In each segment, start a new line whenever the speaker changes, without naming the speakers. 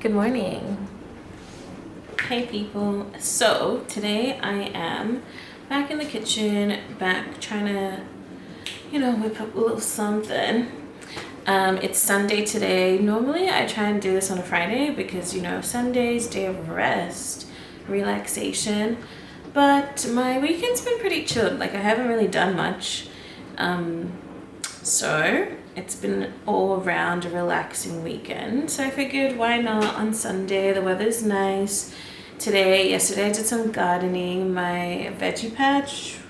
Good morning. Hey people. So today I am back in the kitchen, back trying to, whip up a little something. It's Sunday today. Normally I try and do this on a Friday because, Sunday's day of rest, relaxation. But my weekend's been pretty chilled. Like I haven't really done much. So it's been all around a relaxing weekend. So I figured why not on Sunday? The weather's nice. Yesterday I did some gardening. My veggie patch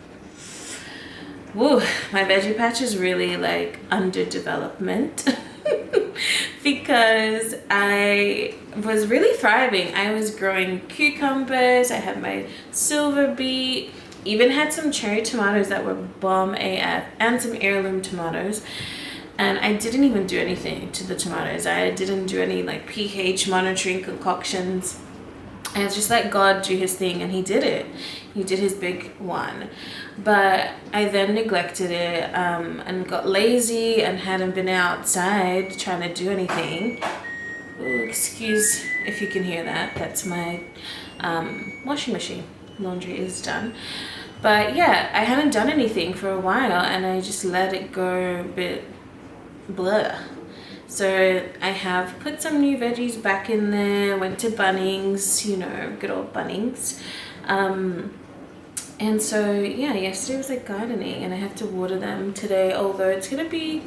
is really like under development because I was really thriving. I was growing cucumbers, I had my silver beet, even had some cherry tomatoes that were bomb AF and some heirloom tomatoes. And I didn't even do anything to the tomatoes. I didn't do any like pH monitoring concoctions. I just let God do his thing, and he did it. He did his big one. But I then neglected it and got lazy and hadn't been outside trying to do anything. Ooh, excuse if you can hear that. That's my washing machine. Laundry is done. But yeah, I hadn't done anything for a while, and I just let it go a bit blah. So I have put some new veggies back in there, went to Bunnings, good old Bunnings. And so yeah, yesterday was like gardening, and I have to water them today, although it's gonna be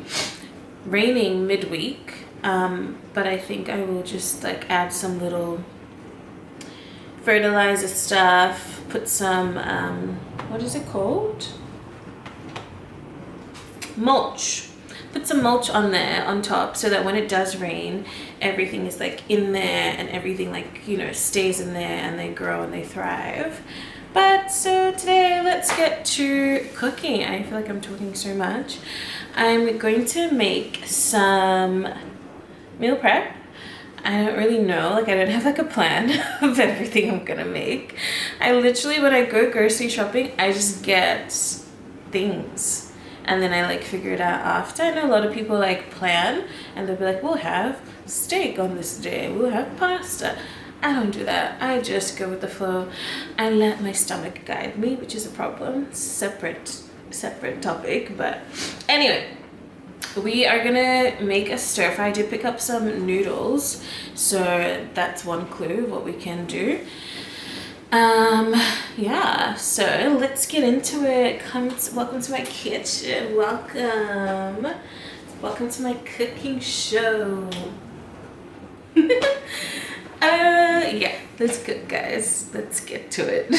raining midweek. But I think I will just like add some little fertilizer stuff, put some what is it called? Mulch. Put some mulch on there on top so that when it does rain, everything is like in there and everything like stays in there, and they grow and they thrive. But so today let's get to cooking. I feel like I'm talking so much. I'm going to make some meal prep. I don't really know, I don't have like a plan of everything I'm gonna make. I literally, when I go grocery shopping, I just get things. And then I like figure it out after. I know a lot of people like plan, and they'll be like, we'll have steak on this day, we'll have pasta. I don't do that. I just go with the flow. I let my stomach guide me, which is a problem. Separate topic. But anyway, we are gonna make a stir fry. I did pick up some noodles, so that's one clue of what we can do. Yeah, so let's get into it. Welcome to my kitchen. Welcome to my cooking show. Yeah, let's cook, guys. Let's get to it.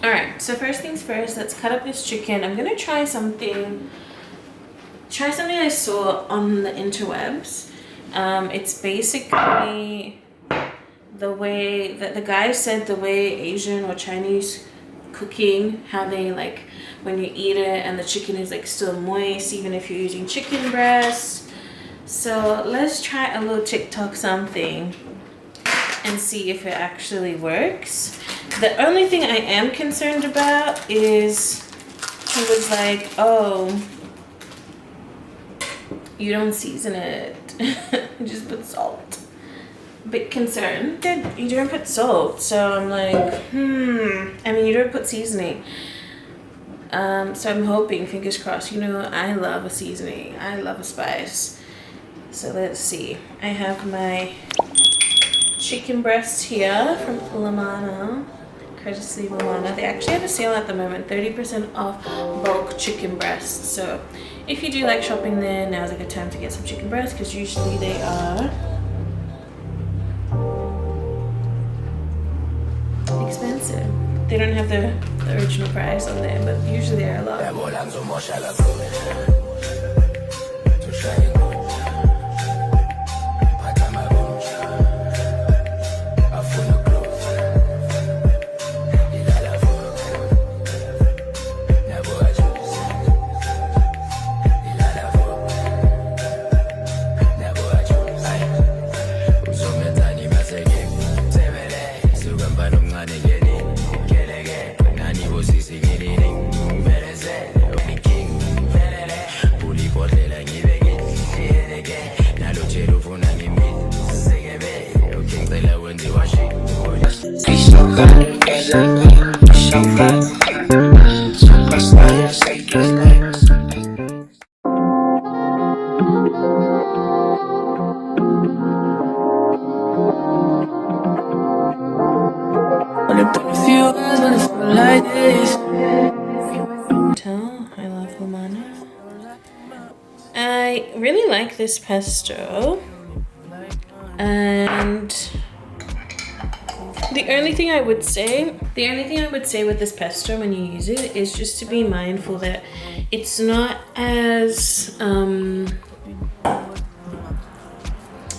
All right, so first things first, let's cut up this chicken. I'm gonna try something I saw on the interwebs. It's basically the way that the guy said, the way Asian or Chinese cooking, how they like when you eat it and the chicken is like still moist even if you're using chicken breast. So let's try a little TikTok something and see if it actually works. The only thing I am concerned about is he was like, oh, you don't season it. You just put salt. Bit concerned that you don't put salt, so I'm like, you don't put seasoning. So I'm hoping, fingers crossed, I love a seasoning, I love a spice. So let's see. I have my chicken breast here from Lamana, courtesy Lamana. They actually have a sale at the moment, 30% off bulk chicken breast. So if you do like shopping there, now's a good time to get some chicken breast, because usually they are expensive. They don't have the original price on there, but usually they're a lot. I love Humana. I really like this pesto, and the only thing I would say with this pesto when you use it is just to be mindful that it's not as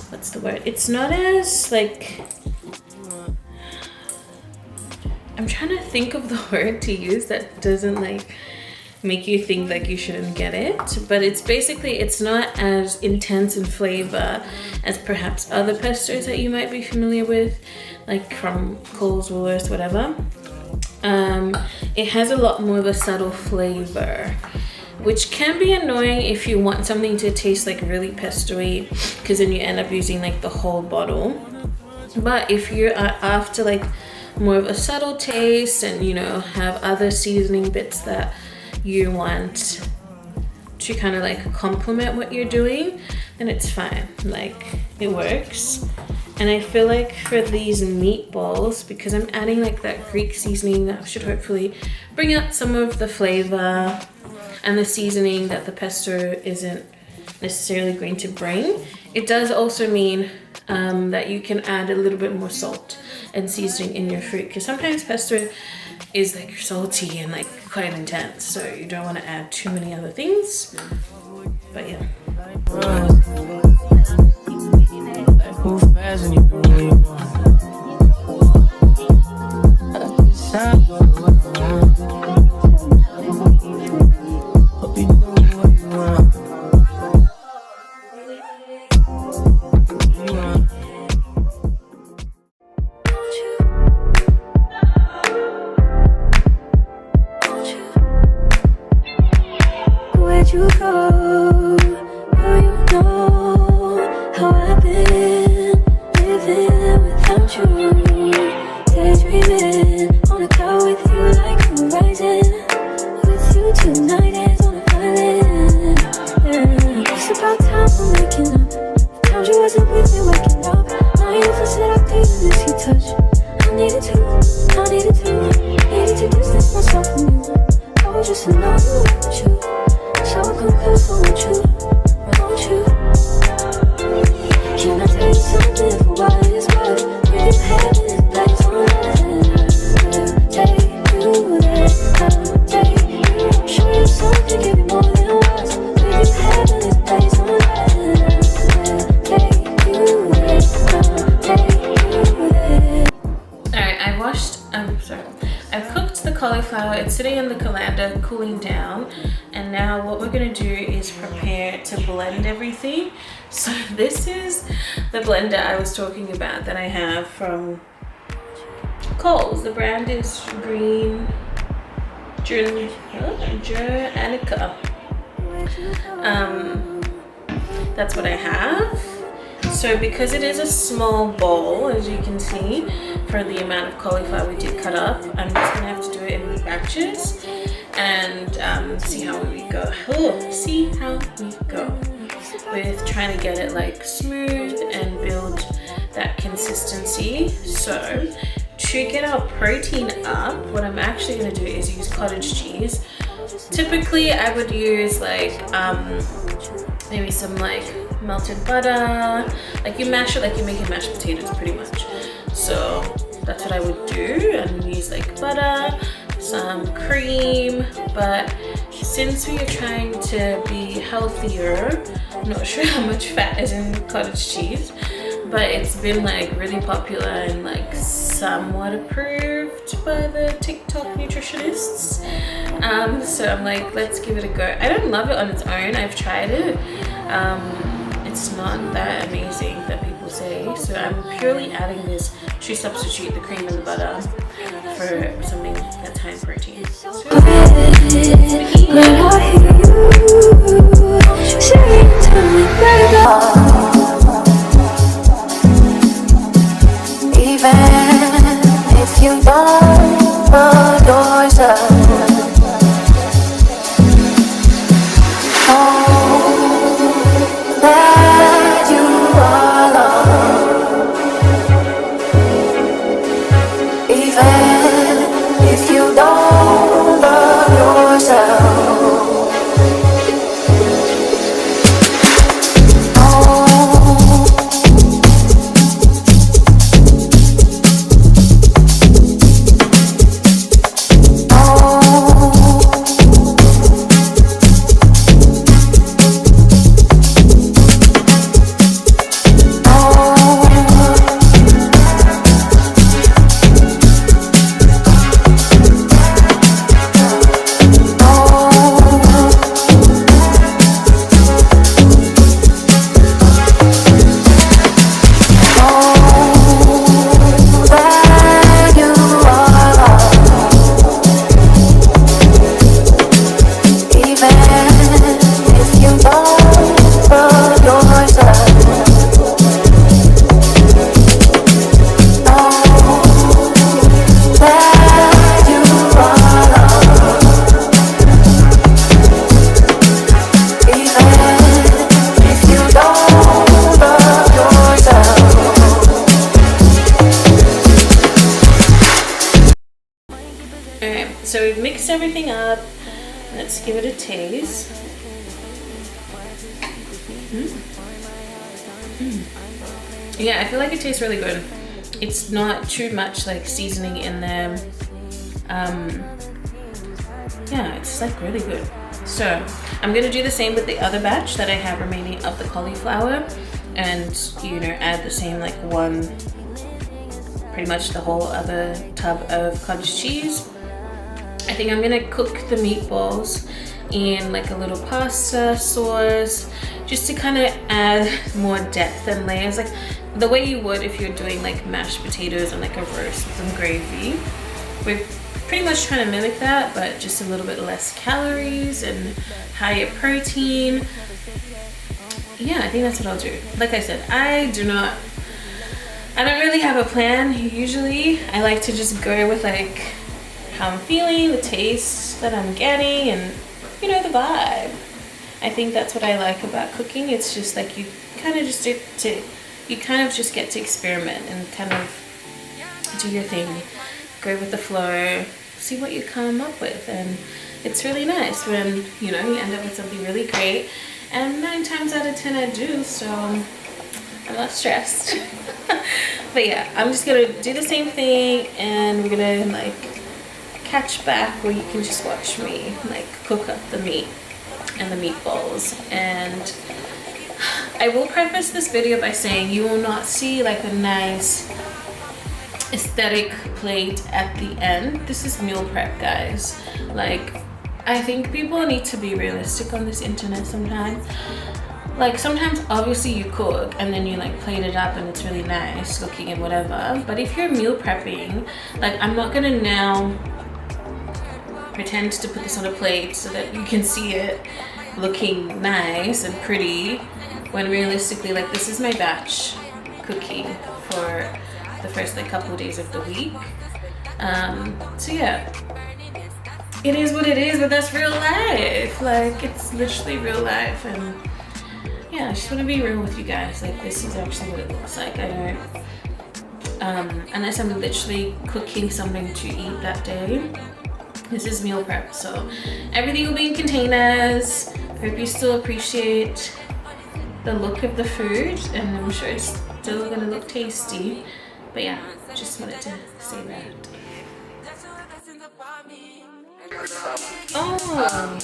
what's the word? It's not as like, I'm trying to think of the word to use that doesn't like make you think like you shouldn't get it, but it's basically, it's not as intense in flavor as perhaps other pestos that you might be familiar with, like from Coles, Woolworths, whatever. It has a lot more of a subtle flavor, which can be annoying if you want something to taste like really pesto-y, because then you end up using like the whole bottle. But if you're after like more of a subtle taste and, you know, have other seasoning bits that you want to kind of like complement what you're doing, then it's fine, like it works. And I feel like for these meatballs, because I'm adding like that Greek seasoning, that should hopefully bring out some of the flavor and the seasoning that the pesto isn't necessarily going to bring. It does also mean that you can add a little bit more salt and seasoning in your food, because sometimes pesto is like salty and like quite intense, so you don't want to add too many other things. But yeah.
You go, oh, you know how I've been living without you, daydreaming on a cloud with you like horizon, with you tonight is on a violin. Yeah. It's about time for making up. Times you wasn't with me waking up. Now you said I couldn't miss your touch. I needed to distance myself from you. I was just alone with you. So come close, won't you? Can I tell you something for what it's worth? If heaven is place on earth, I'll take you there, I'll take you. Show you something, give you more than words. If heaven is place on earth, I'll take you there, I'll take you there.
Alright, I've cooked the cauliflower. It's sitting in the colander, cooling down. And now what we're gonna do is prepare to blend everything. So this is the blender I was talking about that I have from Coles. The brand is Green Journica. That's what I have. So because it is a small bowl, as you can see, for the amount of cauliflower we did cut up, I'm just gonna have to do it in batches and see how we go. With trying to get it like smooth and build that consistency. So to get our protein up, what I'm actually gonna do is use cottage cheese. Typically I would use like maybe some like melted butter, like you mash it like you're making mashed potatoes pretty much. So that's what I would do, and use like butter, some cream. But since we are trying to be healthier, I'm not sure how much fat is in cottage cheese, but it's been like really popular and like somewhat approved by the TikTok nutritionists. So I'm like, let's give it a go. I don't love it on its own. I've tried it. It's not that amazing that people say. So I'm purely adding this to substitute the cream and the butter for something that's high in protein.
Even if you
mix everything up. Let's give it a taste. Yeah, I feel like it tastes really good. It's not too much like seasoning in there. Yeah, it's like really good. So I'm gonna do the same with the other batch that I have remaining of the cauliflower, and you know, add the same like pretty much the whole other tub of cottage cheese. I think I'm gonna cook the meatballs in like a little pasta sauce, just to kind of add more depth and layers, like the way you would if you're doing like mashed potatoes and like a roast with some gravy. We're pretty much trying to mimic that, but just a little bit less calories and higher protein. Yeah, I think that's what I'll do. Like I said, I don't really have a plan usually. I like to just go with like how I'm feeling, the taste that I'm getting, and you know, the vibe. I think that's what I like about cooking. It's just like you kind of just get to experiment and kind of do your thing, go with the flow, see what you come up with, and it's really nice when you know you end up with something really great. And 9 times out of 10 I do, so I'm not stressed. But yeah, I'm just gonna do the same thing, and we're gonna like catch back where you can just watch me like cook up the meat and the meatballs. And I will preface this video by saying you will not see like a nice aesthetic plate at the end. This is meal prep, guys. Like, I think people need to be realistic on this internet sometimes. Like sometimes obviously you cook and then you like plate it up and it's really nice looking and whatever, but if you're meal prepping, like I'm not gonna now pretend to put this on a plate so that you can see it looking nice and pretty, when realistically, like, this is my batch cooking for the first like couple of days of the week. So yeah, it is what it is, but that's real life. Like, it's literally real life. And yeah, I just want to be real with you guys. Like, this is actually what it looks like. I don't unless I'm literally cooking something to eat that day, this is meal prep, so everything will be in containers. Hope you still appreciate the look of the food, and I'm sure it's still gonna look tasty. But yeah, just wanted to say that. Oh.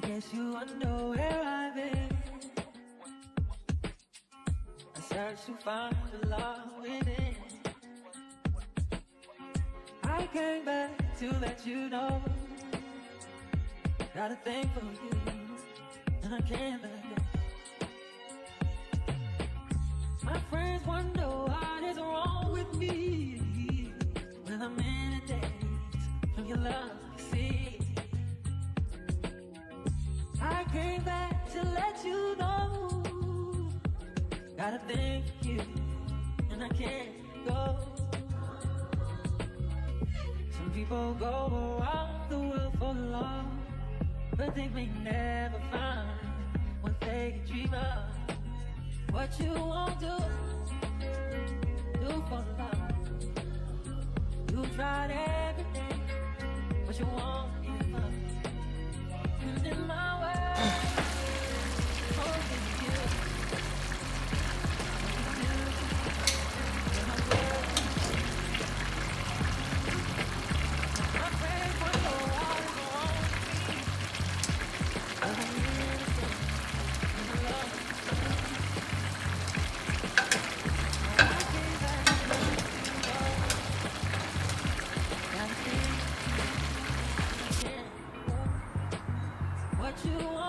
Guess you wonder where I've been. I search to find the love within. I came back to let you know. Got a thing for you, and I can't let go. My friends wonder what is wrong with me when I'm in a daze from your love, you see. I came back to let you know Got a thing for you, and I can't go. Some people go around the world for love, but they may never find what they can dream of. What you won't do for love. You tried everything, but you won't give up. And in my world, only you. What you want?